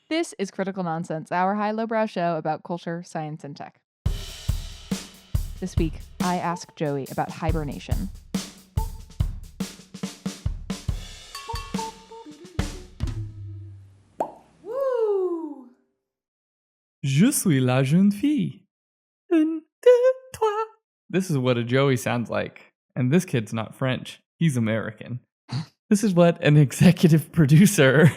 This is Critical Nonsense, our high-lowbrow show about culture, science, and tech. This week, I asked Joey about hibernation. Woo! Je suis la jeune fille. Un, deux, trois. This is what a Joey sounds like. And this kid's not French. He's American. This is what an executive producer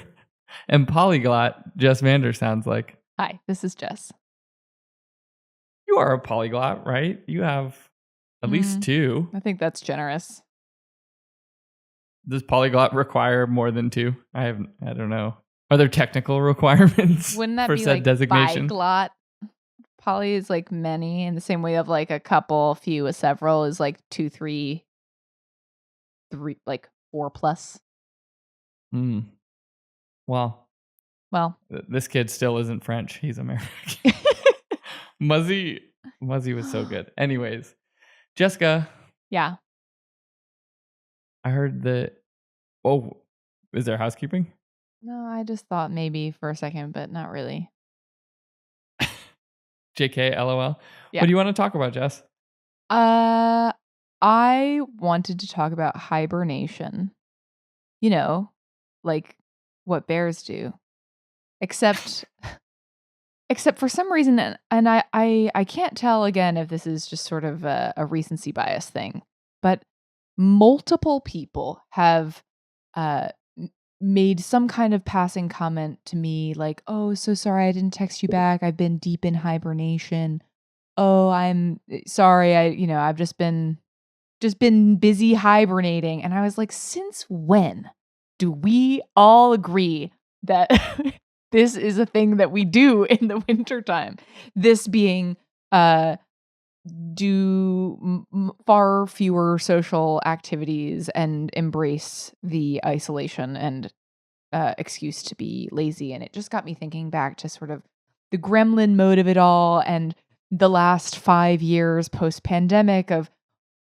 and polyglot Jess Vander sounds like. Hi, this is Jess. You are a polyglot, right? You have at least two. I think that's generous. Does polyglot require more than two? I don't know. Are there technical requirements Wouldn't that for be said like designation? biglot? Poly is like many in the same way of like a couple, few, a several is like 2, 3, like 4 plus. Well, this kid still isn't French. He's American. Muzzy was so good. Anyways, Jessica. Yeah. I heard that. Oh, is there housekeeping? No, I just thought maybe for a second, but not really. JK, LOL. Yeah. What do you want to talk about, Jess? I wanted to talk about hibernation. You know, like what bears do. Except for some reason, and I can't tell again if this is just sort of a recency bias thing, but multiple people have made some kind of passing comment to me like, oh, so sorry I didn't text you back. I've been deep in hibernation. Oh, I'm sorry. I've just been busy hibernating. And I was like, since when do we all agree that this is a thing that we do in the wintertime? This being do far fewer social activities and embrace the isolation and excuse to be lazy. And it just got me thinking back to sort of the gremlin mode of it all and the last 5 years post-pandemic of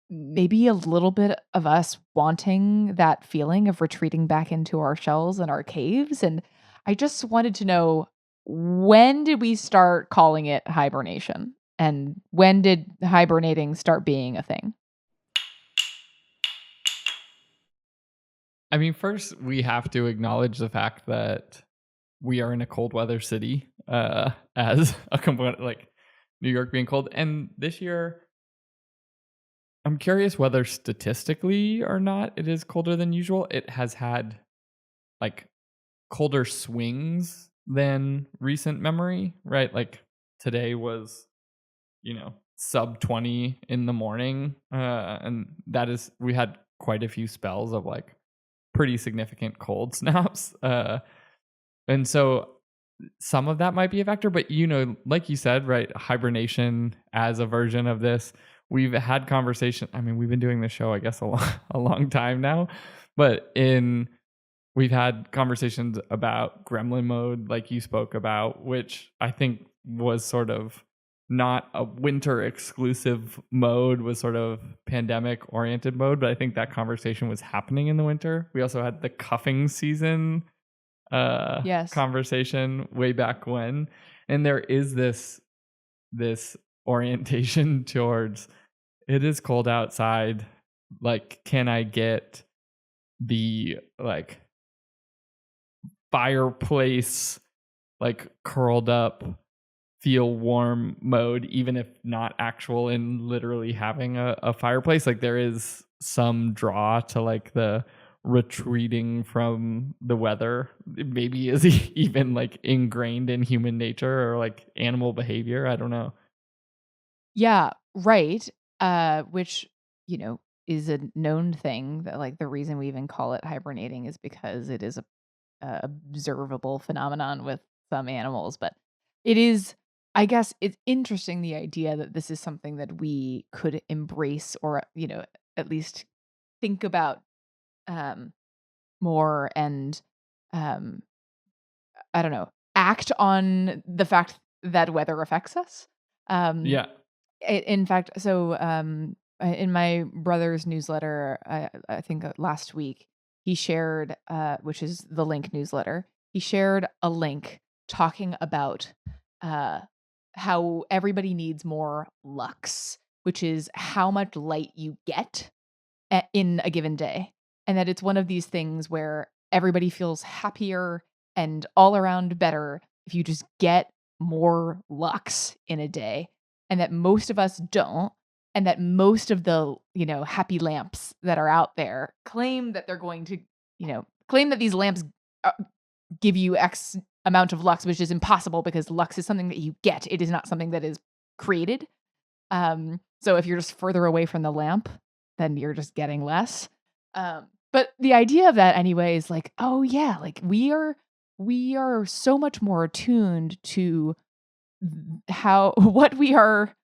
maybe a little bit of us wanting that feeling of retreating back into our shells and our caves. And I just wanted to know, when did we start calling it hibernation? And when did hibernating start being a thing? I mean, first we have to acknowledge the fact that we are in a cold weather city as a component, like New York being cold. And this year, I'm curious whether statistically or not it is colder than usual. It has had like colder swings than recent memory, right? Like today was, sub 20 in the morning. And we had quite a few spells of like pretty significant cold snaps. And so some of that might be a factor, but like you said, right, hibernation as a version of this, we've had conversation. I mean, we've been doing this show, I guess, a long time now, but we've had conversations about gremlin mode, like you spoke about, which I think was sort of not a winter exclusive mode, was sort of pandemic oriented mode, but I think that conversation was happening in the winter. We also had the cuffing season conversation way back when, and there is this orientation towards, it is cold outside, like, can I get the like fireplace, like curled up, feel warm mode, even if not actual in literally having a fireplace. Like there is some draw to like the retreating from the weather, maybe is even like ingrained in human nature or like animal behavior. I don't know. Yeah, right. Which, is a known thing, that like the reason we even call it hibernating is because it is a observable phenomenon with some animals. But it is, I guess it's interesting, the idea that this is something that we could embrace or, at least think about more and I don't know, act on the fact that weather affects us. Yeah. In fact, so in my brother's newsletter, I think last week, he shared, which is the Link newsletter, he shared a link talking about how everybody needs more lux, which is how much light you get in a given day. And that it's one of these things where everybody feels happier and all around better if you just get more lux in a day. And that most of us don't. And that most of the, happy lamps that are out there claim that they're going to, claim that these lamps give you X amount of lux, which is impossible because lux is something that you get. It is not something that is created. So if you're just further away from the lamp, then you're just getting less. But the idea of that anyway is like, oh yeah, like we are so much more attuned to what we are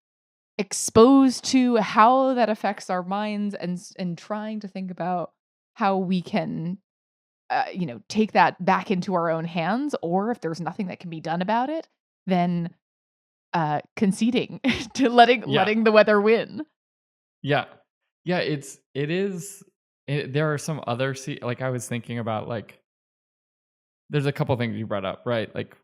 exposed to, how that affects our minds, and trying to think about how we can take that back into our own hands, or if there's nothing that can be done about it, then conceding to letting the weather win. Yeah. There are some other like I was thinking about, like there's a couple things you brought up, right? Like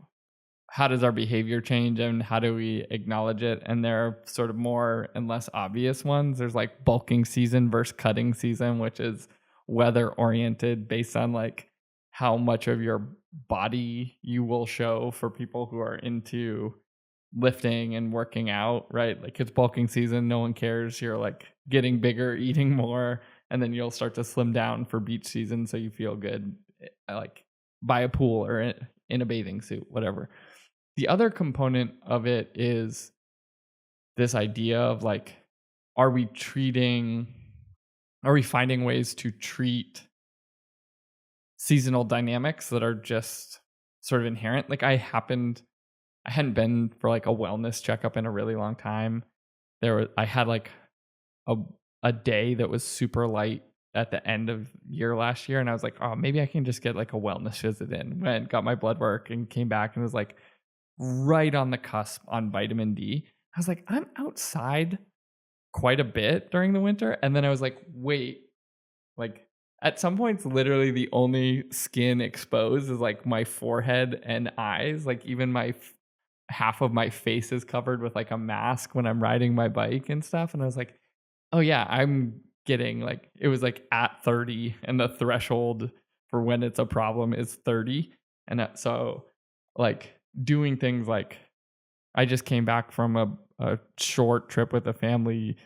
how does our behavior change and how do we acknowledge it? And there are sort of more and less obvious ones. There's like bulking season versus cutting season, which is weather oriented based on like how much of your body you will show for people who are into lifting and working out, right? Like it's bulking season, no one cares. You're like getting bigger, eating more, and then you'll start to slim down for beach season so you feel good, like by a pool or in a bathing suit, whatever. The other component of it is this idea of like, are we finding ways to treat seasonal dynamics that are just sort of inherent? Like I hadn't been for like a wellness checkup in a really long time. I had like a day that was super light at the end of year last year, and I was like, oh, maybe I can just get like a wellness visit in. Went, got my blood work, and came back and was like right on the cusp on vitamin D. I was like, I'm outside quite a bit during the winter, and then I was like, wait, like at some points, literally the only skin exposed is like my forehead and eyes. Like even my half of my face is covered with like a mask when I'm riding my bike and stuff. And I was like, oh yeah, I'm getting like, it was like at 30 and the threshold for when it's a problem is 30. And so like doing things like, I just came back from a short trip with a family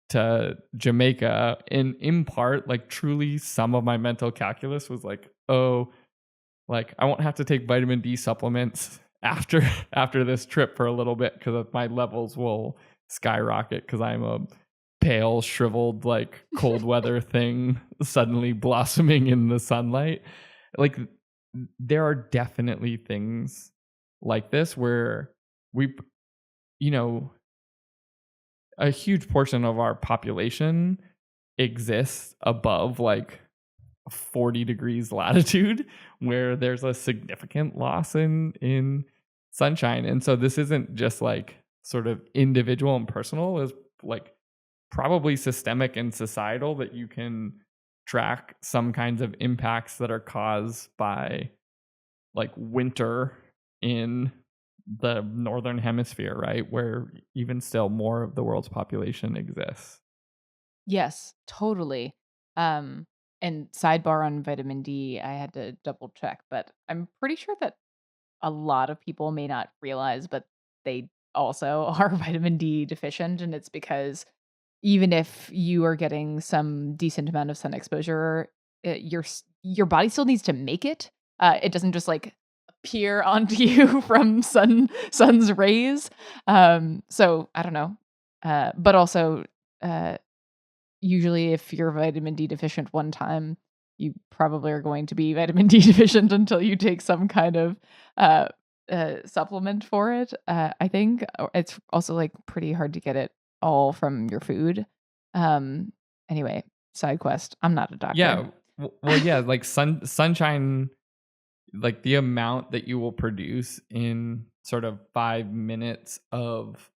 to Jamaica, and in part, like truly some of my mental calculus was like, oh, like I won't have to take vitamin D supplements after this trip for a little bit because my levels will skyrocket because I'm a pale, shriveled, like cold weather thing suddenly blossoming in the sunlight. Like there are definitely things like this where we, a huge portion of our population exists above like 40 degrees latitude where there's a significant loss in sunshine. And so this isn't just like sort of individual and personal, is like probably systemic and societal, that you can track some kinds of impacts that are caused by like winter in the northern hemisphere, right, where even still more of the world's population exists. Yes, totally. And sidebar on vitamin D, I had to double check, but I'm pretty sure that a lot of people may not realize, but they also are vitamin D deficient. And it's because even if you are getting some decent amount of sun exposure, your body still needs to make it. It doesn't just like appear onto you from sun's rays. So I don't know. But also, usually if you're vitamin D deficient one time, you probably are going to be vitamin D deficient until you take some kind of supplement for it. I think it's also like pretty hard to get it all from your food. Anyway, side quest. I'm not a doctor. Yeah. Well, yeah, like sunshine, like the amount that you will produce in sort of 5 minutes of,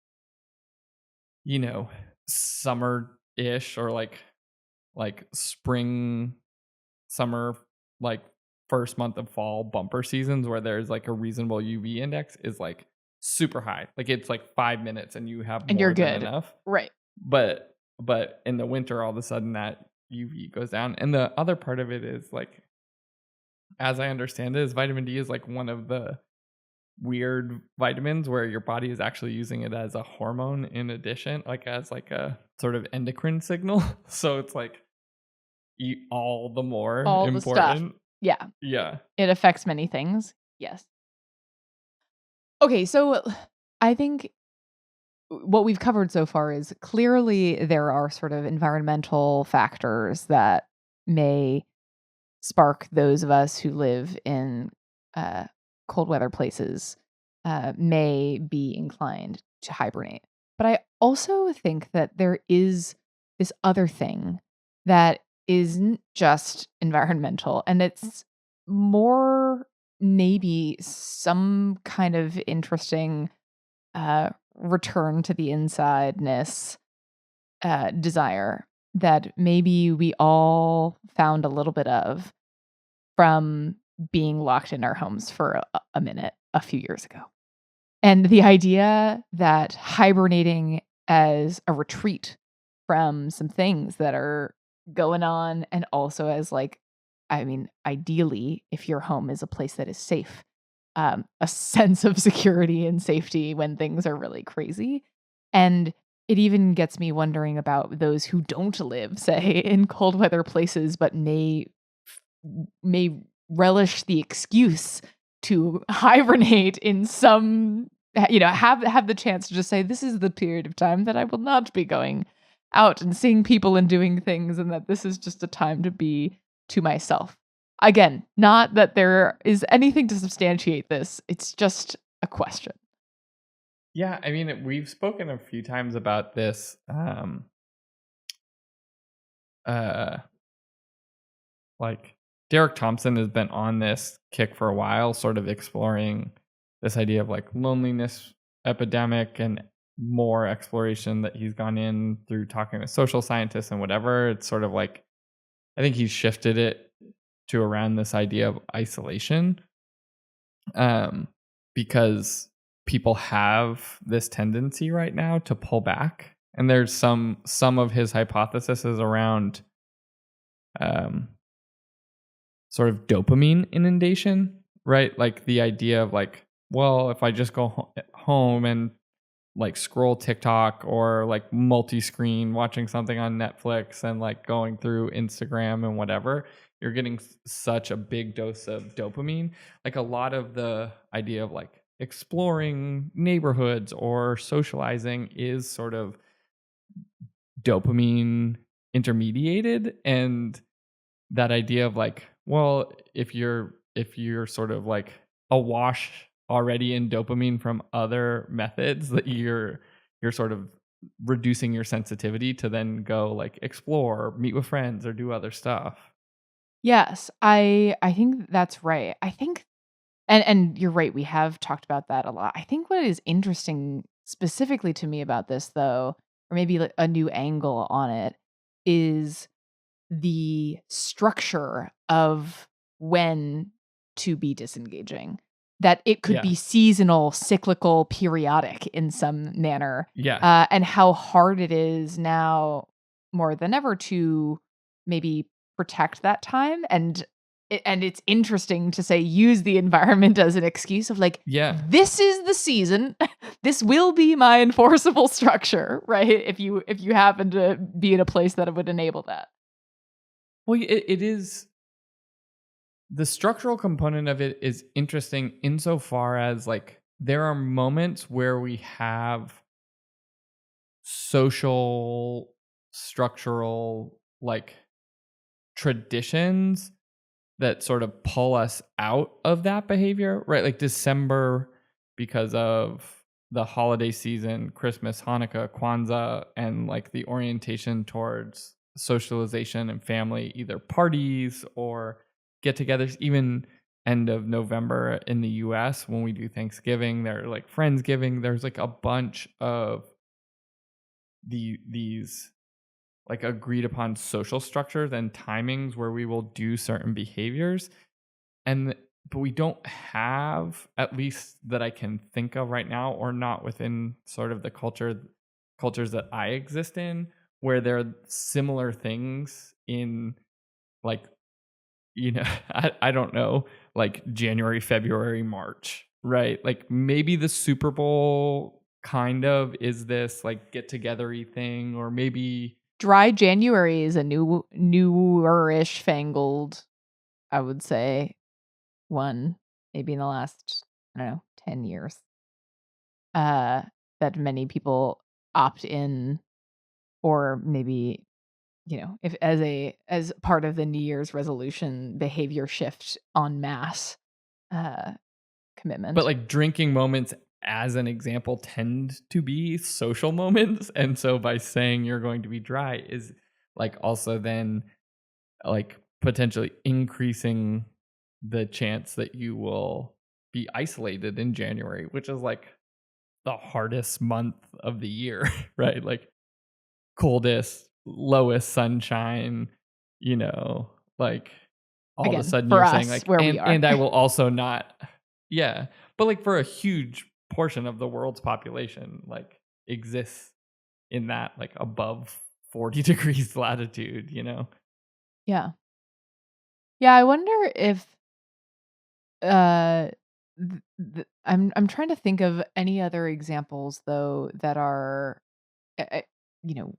summer-ish or like spring, summer, like first month of fall bumper seasons where there's like a reasonable UV index is like super high. Like it's like 5 minutes and you have And you're more than good. enough. Right. But in the winter, all of a sudden that UV goes down. And the other part of it is like, as I understand it, is vitamin D is like one of the weird vitamins where your body is actually using it as a hormone in addition, like as like a sort of endocrine signal. So it's like all the more All the stuff. important. Yeah. Yeah. It affects many things. Yes. Okay, so I think what we've covered so far is clearly there are sort of environmental factors that may spark those of us who live in cold weather places may be inclined to hibernate. But I also think that there is this other thing that isn't just environmental, and it's more maybe some kind of interesting return to the insideness desire that maybe we all found a little bit of from being locked in our homes for a minute a few years ago. And the idea that hibernating as a retreat from some things that are going on, and also as like, I mean, ideally, if your home is a place that is safe, a sense of security and safety when things are really crazy. And it even gets me wondering about those who don't live, say, in cold weather places, but may relish the excuse to hibernate in some, have the chance to just say, this is the period of time that I will not be going out and seeing people and doing things, and that this is just a time to be to myself. Again, not that there is anything to substantiate this. It's just a question. Yeah, I mean, we've spoken a few times about this like Derek Thompson has been on this kick for a while, sort of exploring this idea of like loneliness epidemic and more exploration that he's gone in through talking with social scientists and whatever. It's sort of like, I think he's shifted it to around this idea of isolation, because people have this tendency right now to pull back, and there's some of his hypotheses around sort of dopamine inundation, right? Like the idea of like, well, if I just go home and like scroll TikTok or like multi-screen watching something on Netflix and like going through Instagram and whatever, you're getting such a big dose of dopamine. Like a lot of the idea of like exploring neighborhoods or socializing is sort of dopamine intermediated, and that idea of like, well, if you're sort of like awash already in dopamine from other methods, that you're sort of reducing your sensitivity to then go like explore, meet with friends, or do other stuff. Yes, I think that's right. I think, and you're right, we have talked about that a lot. I think what is interesting specifically to me about this, though, or maybe like a new angle on it, is the structure of when to be disengaging. That it could Yeah. be seasonal, cyclical, periodic in some manner. Yeah. And how hard it is now more than ever to maybe protect that time. And it's interesting to say, use the environment as an excuse of like, Yeah. this is the season. This will be my enforceable structure, right? If you happen to be in a place that would enable that. Well, it is, the structural component of it is interesting insofar as like there are moments where we have social structural like traditions that sort of pull us out of that behavior, right? Like December, because of the holiday season, Christmas, Hanukkah, Kwanzaa, and like the orientation towards socialization and family, either parties or get togethers, even end of November in the US when we do Thanksgiving, there are like Friendsgiving, there's like a bunch of these like agreed upon social structures and timings where we will do certain behaviors. and but we don't have, at least that I can think of right now, or not within sort of the cultures that I exist in, where there are similar things in, like, I don't know, like January, February, March, right? Like maybe the Super Bowl kind of is this like get togethery thing, or maybe Dry January is a newer-ish fangled, I would say, one, maybe in the last, I don't know, 10 years, uh, that many people opt in, or maybe, if as part of the New Year's resolution behavior shift en masse, uh, but commitment. like drinking moments as an example tend to be social moments. And so by saying you're going to be dry is like also then like potentially increasing the chance that you will be isolated in January, which is like the hardest month of the year, right? Like coldest, lowest sunshine, like all of a Again, sudden for you're saying us, like, where we are. and I will also not, yeah, but like for a huge portion of the world's population, like exists in that like above 40 degrees latitude. Yeah. Yeah, I wonder if, uh, I'm trying to think of any other examples, though, that are, uh, you know,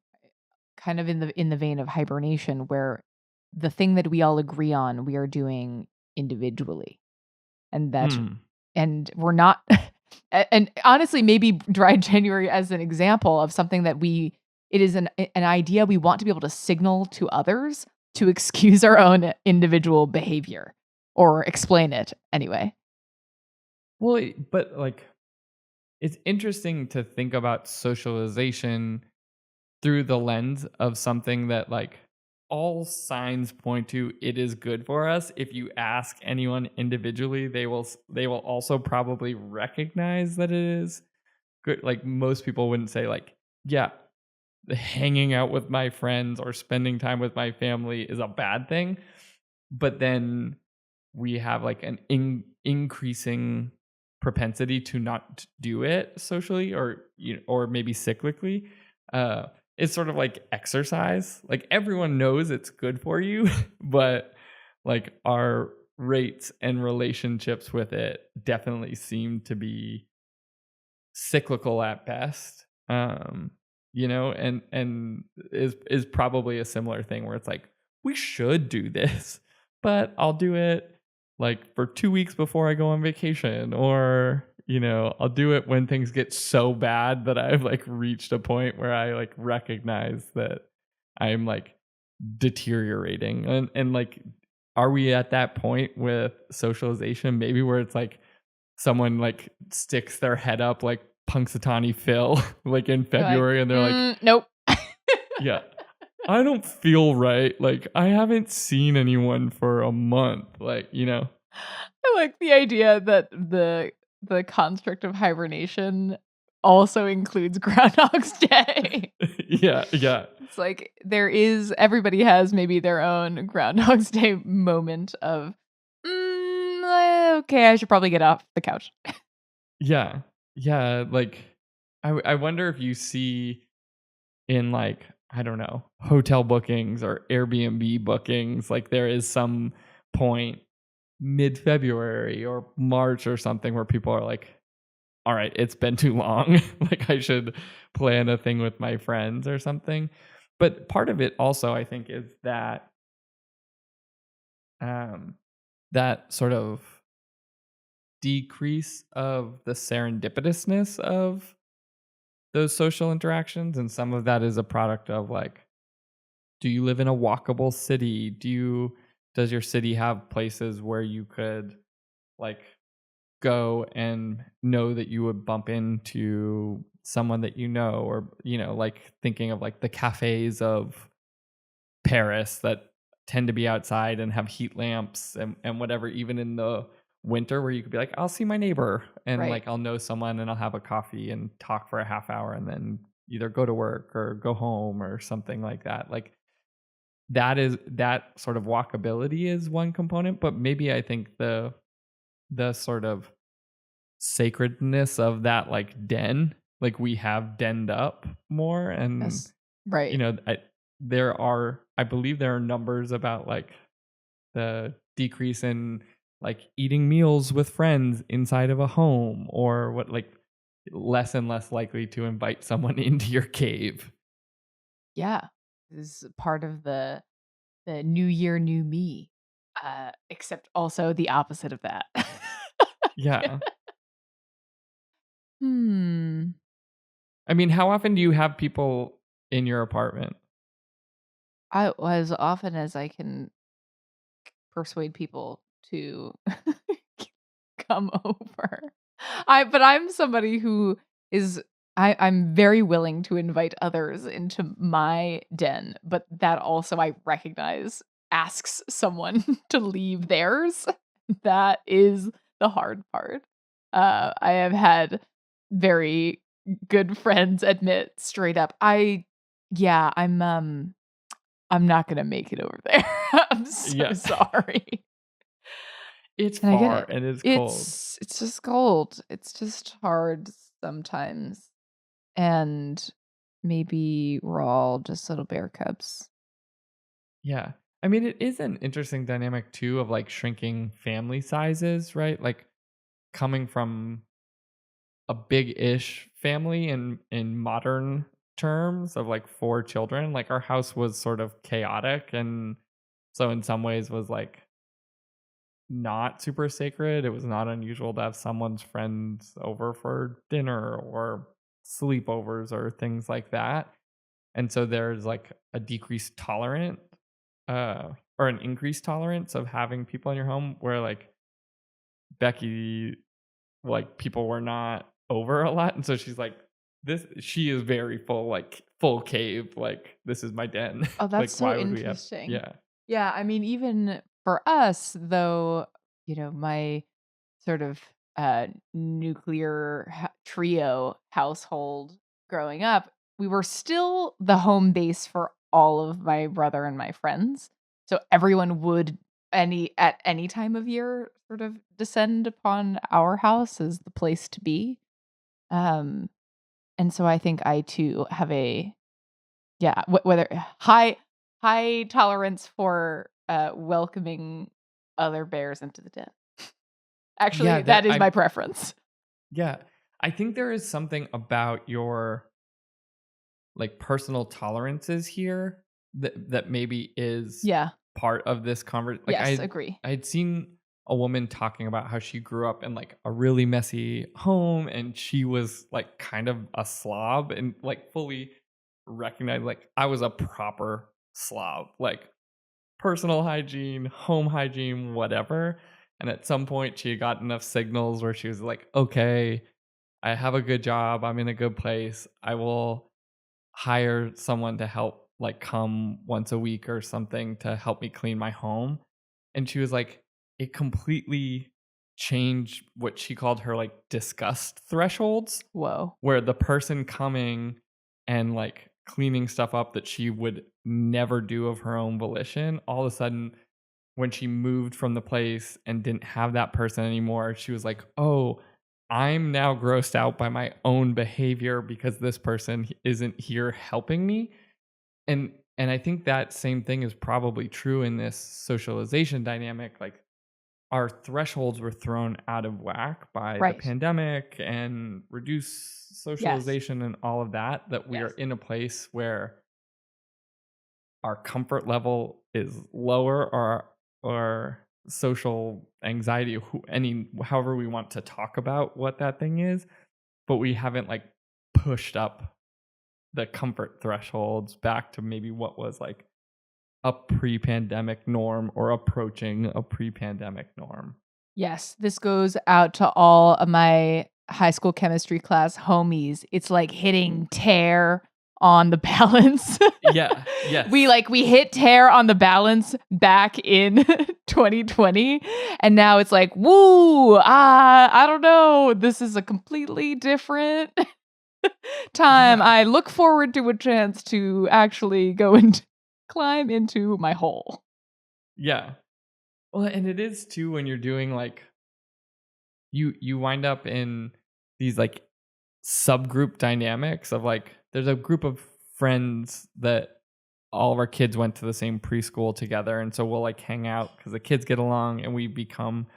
kind of in the vein of hibernation, where the thing that we all agree on, we are doing individually, and that Hmm. and we're not and honestly, maybe dry January as an example of something that it is an idea we want to be able to signal to others to excuse our own individual behavior, or explain it anyway. Well, but like it's interesting to think about socialization through the lens of something that like all signs point to it is good for us. If you ask anyone individually, they will also probably recognize that it is good. Like most people wouldn't say like, yeah, hanging out with my friends or spending time with my family is a bad thing. But then we have like an increasing propensity to not do it socially, or or maybe cyclically. uh it's sort of like exercise. Like everyone knows it's good for you, but like our rates and relationships with it definitely seem to be cyclical at best. And is probably a similar thing where it's like we should do this, but I'll do it like for 2 weeks before I go on vacation, or I'll do it when things get so bad that I've like reached a point where I like recognize that I'm like deteriorating. And like, are we at that point with socialization maybe where it's like someone like sticks their head up like Punxsutawney Phil like in You're like, February, and they're like, nope. yeah, I don't feel right. Like I haven't seen anyone for a month. Like. I like the idea that the construct of hibernation also includes Groundhog's Day. Yeah, yeah. It's like everybody has maybe their own Groundhog's Day moment of, okay, I should probably get off the couch. Yeah. Yeah, like I wonder if you see in like, I don't know, hotel bookings or Airbnb bookings, like there is some point mid-February or March or something where people are like, all right, it's been too long. Like I should plan a thing with my friends or something. But part of it also, I think, is um that sort of decrease of the serendipitousness of those social interactions. And some of that is a product of like, do you live in a walkable city? Does your city have places where you could like go and know that you would bump into someone that or like thinking of like the cafes of Paris that tend to be outside and have heat lamps and whatever, even in the winter, where you could be like, I'll see my neighbor and Right. like I'll know someone and I'll have a coffee and talk for a half hour and then either go to work or go home or something like that. Like that sort of walkability is one component, but maybe I think the sort of sacredness of that like den, like we have denned up more, and Yes. Right. I believe there are numbers about like the decrease in like eating meals with friends inside of a home, or what, like less and less likely to invite someone into your cave. Yeah. This is part of the new year, new me. Except also the opposite of that. Yeah. Hmm. I mean, how often do you have people in your apartment? As often as I can persuade people to come over. But I'm somebody who is I'm very willing to invite others into my den, but that also I recognize asks someone to leave theirs. That is the hard part. I have had very good friends admit straight up, I'm not gonna make it over there. I'm so Yeah. sorry. It's And I get far it. and it's cold. It's just cold. It's just hard sometimes. And maybe we're all just little bear cubs. Yeah. I mean, it is an interesting dynamic too of like shrinking family sizes, right? Like coming from a big-ish family in modern terms of like 4 children, like our house was sort of chaotic, and so in some ways was like not super sacred. It was not unusual to have someone's friends over for dinner or sleepovers or things like that. And so there's like a decreased tolerance or an increased tolerance of having people in your home, where like Becky, like people were not over a lot. And so she's like, she is very full, like full cave. Like, this is my den. Oh, that's Like, so why would we have, interesting. yeah. Yeah, I mean, even for us, though, my sort of nuclear trio household growing up, we were still the home base for all of my brother and my friends. So everyone would at any time of year sort of descend upon our house as the place to be. Um, and so I think I too have whether high tolerance for welcoming other bears into the den. Yeah, Actually, that is my preference. yeah. I think there is something about your like personal tolerances here that maybe is Yeah. part of this conversation. Like Yes, agree. I'd seen a woman talking about how she grew up in like a really messy home, and she was like kind of a slob, and like fully recognized like I was a proper slob, like personal hygiene, home hygiene, whatever. And at some point she got enough signals where she was like, okay, I have a good job, I'm in a good place, I will hire someone to help, like come once a week or something to help me clean my home. And she was like, it completely changed what she called her like disgust thresholds, Whoa. where the person coming and like cleaning stuff up that she would never do of her own volition, all of a sudden when she moved from the place and didn't have that person anymore, she was like, oh, I'm now grossed out by my own behavior because this person isn't here helping me. And I think that same thing is probably true in this socialization dynamic. Like our thresholds were thrown out of whack by the Right. pandemic and reduced socialization and all of that, that we are in a place where our comfort level is lower, or social anxiety, however we want to talk about what that thing is, but we haven't like pushed up the comfort thresholds back to maybe what was like a pre-pandemic norm or approaching a pre-pandemic norm. Yes, this goes out to all of my high school chemistry class homies. It's like hitting tear on the balance. Yeah. Yes. We hit tear on the balance back in 2020, and now it's like, woo, I don't know. This is a completely different time. Yeah. I look forward to a chance to actually go and climb into my hole. Yeah. Well, and it is too when you're doing like you wind up in these like subgroup dynamics of like there's a group of friends that all of our kids went to the same preschool together, and so we'll like hang out because the kids get along and we become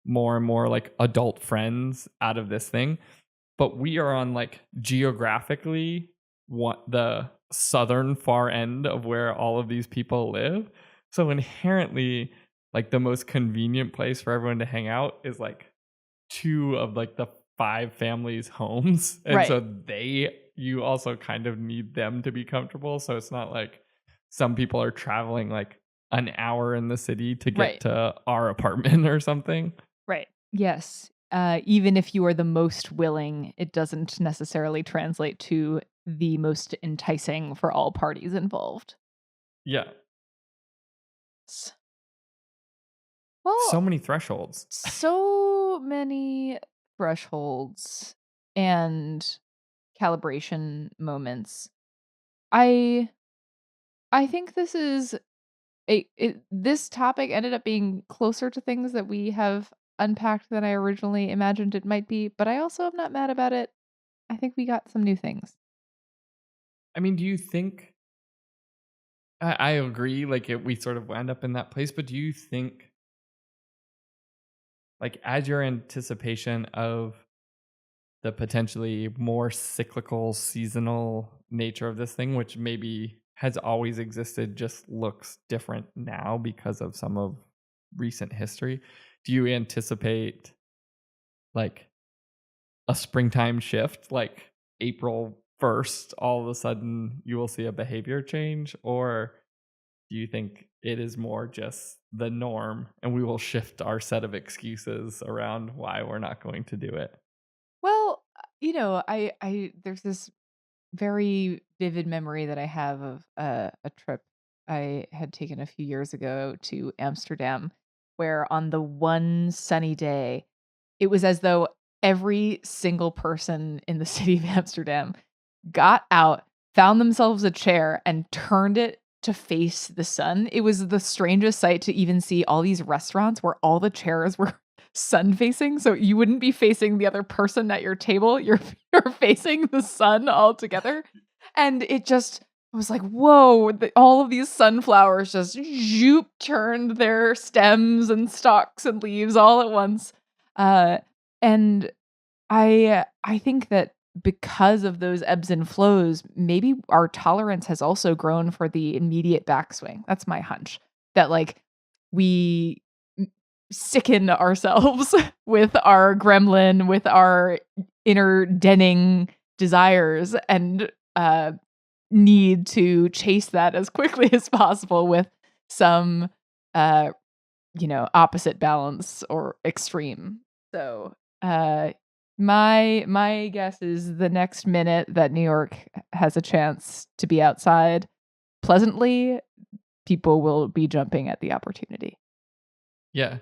more and more like adult friends out of this thing. But we are on like geographically the southern far end of where all of these people live, so inherently like the most convenient place for everyone to hang out is like 2 of like the 5 families' homes, and Right. so you also kind of need them to be comfortable. So it's not like some people are traveling like an hour in the city to get Right. to our apartment or something. Right. Yes. Even if you are the most willing, it doesn't necessarily translate to the most enticing for all parties involved. Yeah. Well, So many thresholds. so many thresholds and calibration moments. I think this is this topic ended up being closer to things that we have unpacked than I originally imagined it might be, but I also am not mad about it. I think we got some new things. I mean, do you think I agree like we sort of wound up in that place, but do you think like as your anticipation of the potentially more cyclical seasonal nature of this thing, which maybe has always existed, just looks different now because of some of recent history, do you anticipate like a springtime shift, like April 1st, all of a sudden you will see a behavior change? Or do you think it is more just the norm and we will shift our set of excuses around why we're not going to do it? Well, I there's this very vivid memory that I have of a trip I had taken a few years ago to Amsterdam, where on the one sunny day, it was as though every single person in the city of Amsterdam got out, found themselves a chair, and turned it to face the sun. It was the strangest sight to even see all these restaurants where all the chairs were sun facing. So you wouldn't be facing the other person at your table. You're facing the sun altogether. And it just was like, whoa, all of these sunflowers just zoop turned their stems and stalks and leaves all at once. And I think that because of those ebbs and flows, maybe our tolerance has also grown for the immediate backswing. That's my hunch. That like we sicken ourselves with our gremlin, with our inner denning desires, and need to chase that as quickly as possible with some opposite balance or extreme. So my guess is the next minute that New York has a chance to be outside pleasantly, people will be jumping at the opportunity. Yeah.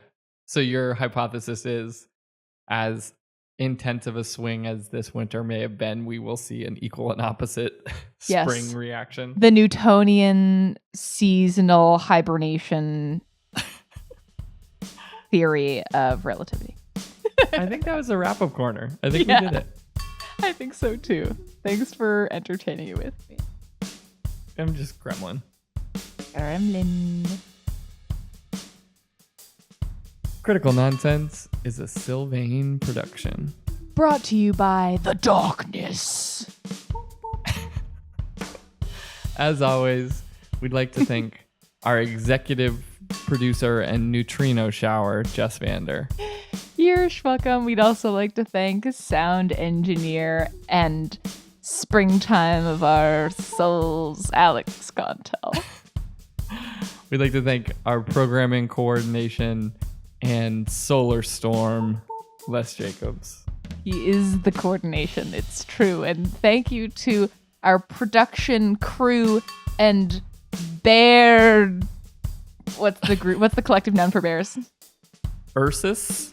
So your hypothesis is, as intense of a swing as this winter may have been, we will see an equal and opposite spring reaction. The Newtonian seasonal hibernation theory of relativity. I think that was a wrap-up corner. I think we did it. I think so too. Thanks for entertaining it with me. I'm just gremlin. Gremlin. Critical Nonsense is a Sylvain production. Brought to you by The Darkness. As always, we'd like to thank our executive producer and neutrino shower, Jess Vander. You're welcome. We'd also like to thank sound engineer and springtime of our souls, Alex Gontel. We'd like to thank our programming coordination and solar storm, Les Jacobs. He is the coordination. It's true. And thank you to our production crew and bear. What's the collective noun for bears? Ursus?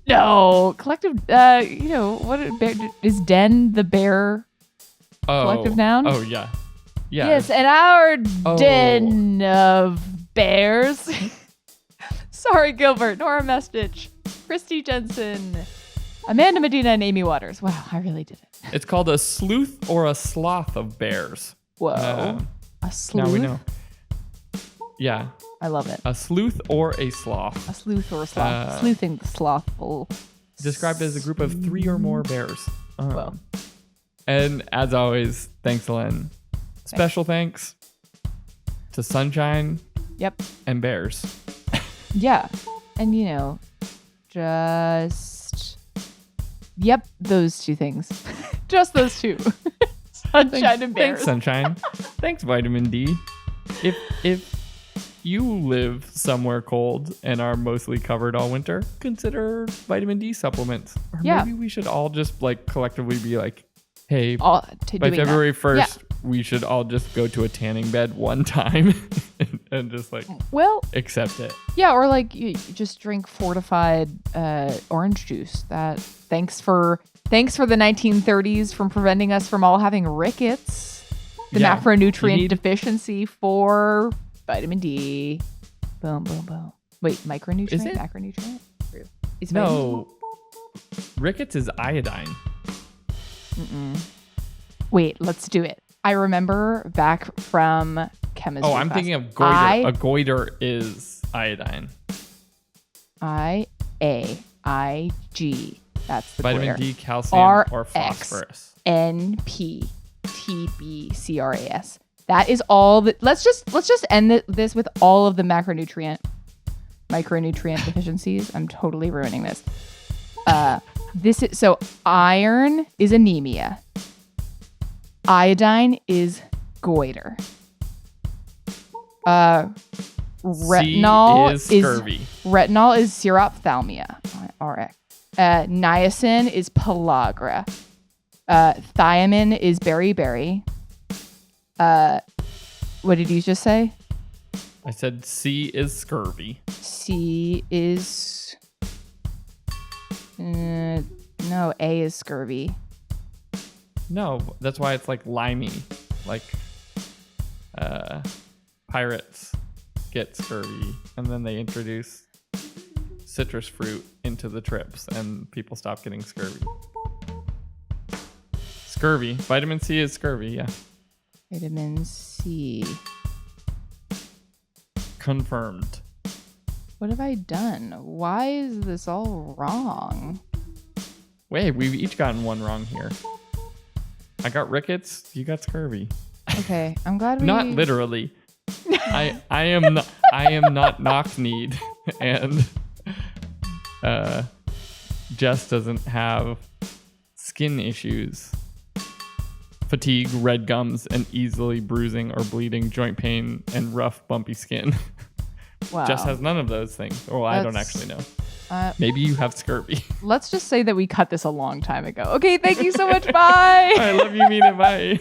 No, collective. What is Den the bear? Collective noun? Oh yeah. Yeah. Yes, and our Oh. den of bears. Sorry, Gilbert, Nora Mestich, Christy Jensen, Amanda Medina, and Amy Waters. Wow, I really did it. It's called a sleuth or a sloth of bears. Whoa. A sleuth? Now we know. Yeah. I love it. A sleuth or a sloth. A sleuth or a sloth. Sleuthing the slothful. Described as a group of 3 or more bears. Well. And as always, thanks, Len. Special thanks to Sunshine. Yep. And bears. Yeah. And just yep, those 2 things. Just those 2. Sunshine and bears. Thanks, Sunshine. Thanks, Vitamin D. If you live somewhere cold and are mostly covered all winter, consider vitamin D supplements. Or maybe we should all just collectively be like, hey, by February 1st, we should all just go to a tanning bed one time and just accept it. Yeah, or you just drink fortified orange juice. That thanks for the 1930s from preventing us from all having rickets. The macronutrient deficiency for vitamin D. Boom, boom, boom. Wait, micronutrient? Is it? Macronutrient? No. Rickets is iodine. Wait, let's do it. I remember back from chemistry. Oh, I'm thinking of goiter. A goiter is iodine. IAIG. That's the vitamin goiter. D, calcium, or phosphorus. NPTBCRAS. That is all. Let's just end this with all of the micronutrient deficiencies. I'm totally ruining this. So iron is anemia. Iodine is goiter. Retinol is scurvy. Retinol is xerophthalmia. RX. Niacin is pellagra. Thiamine is beriberi. What did you just say? I said C is scurvy. C is no, A is scurvy. No, that's why it's limey. Pirates get scurvy, and then they introduce citrus fruit into the trips, and people stop getting scurvy. Scurvy. Vitamin C is scurvy, yeah. Vitamin C. Confirmed. What have I done? Why is this all wrong? Wait, we've each gotten one wrong here. I got rickets, you got scurvy. Okay, I'm glad we... Not literally. I am not knock-kneed, and Jess doesn't have skin issues. Fatigue, red gums, and easily bruising or bleeding joint pain and rough, bumpy skin. Wow. Jess has none of those things. Well, I don't actually know. Maybe you have scurvy. Let's just say that we cut this a long time ago. Okay, thank you so much. Bye. I love you, Mina. Bye.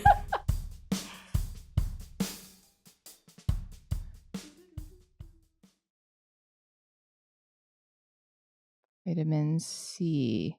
Vitamin C.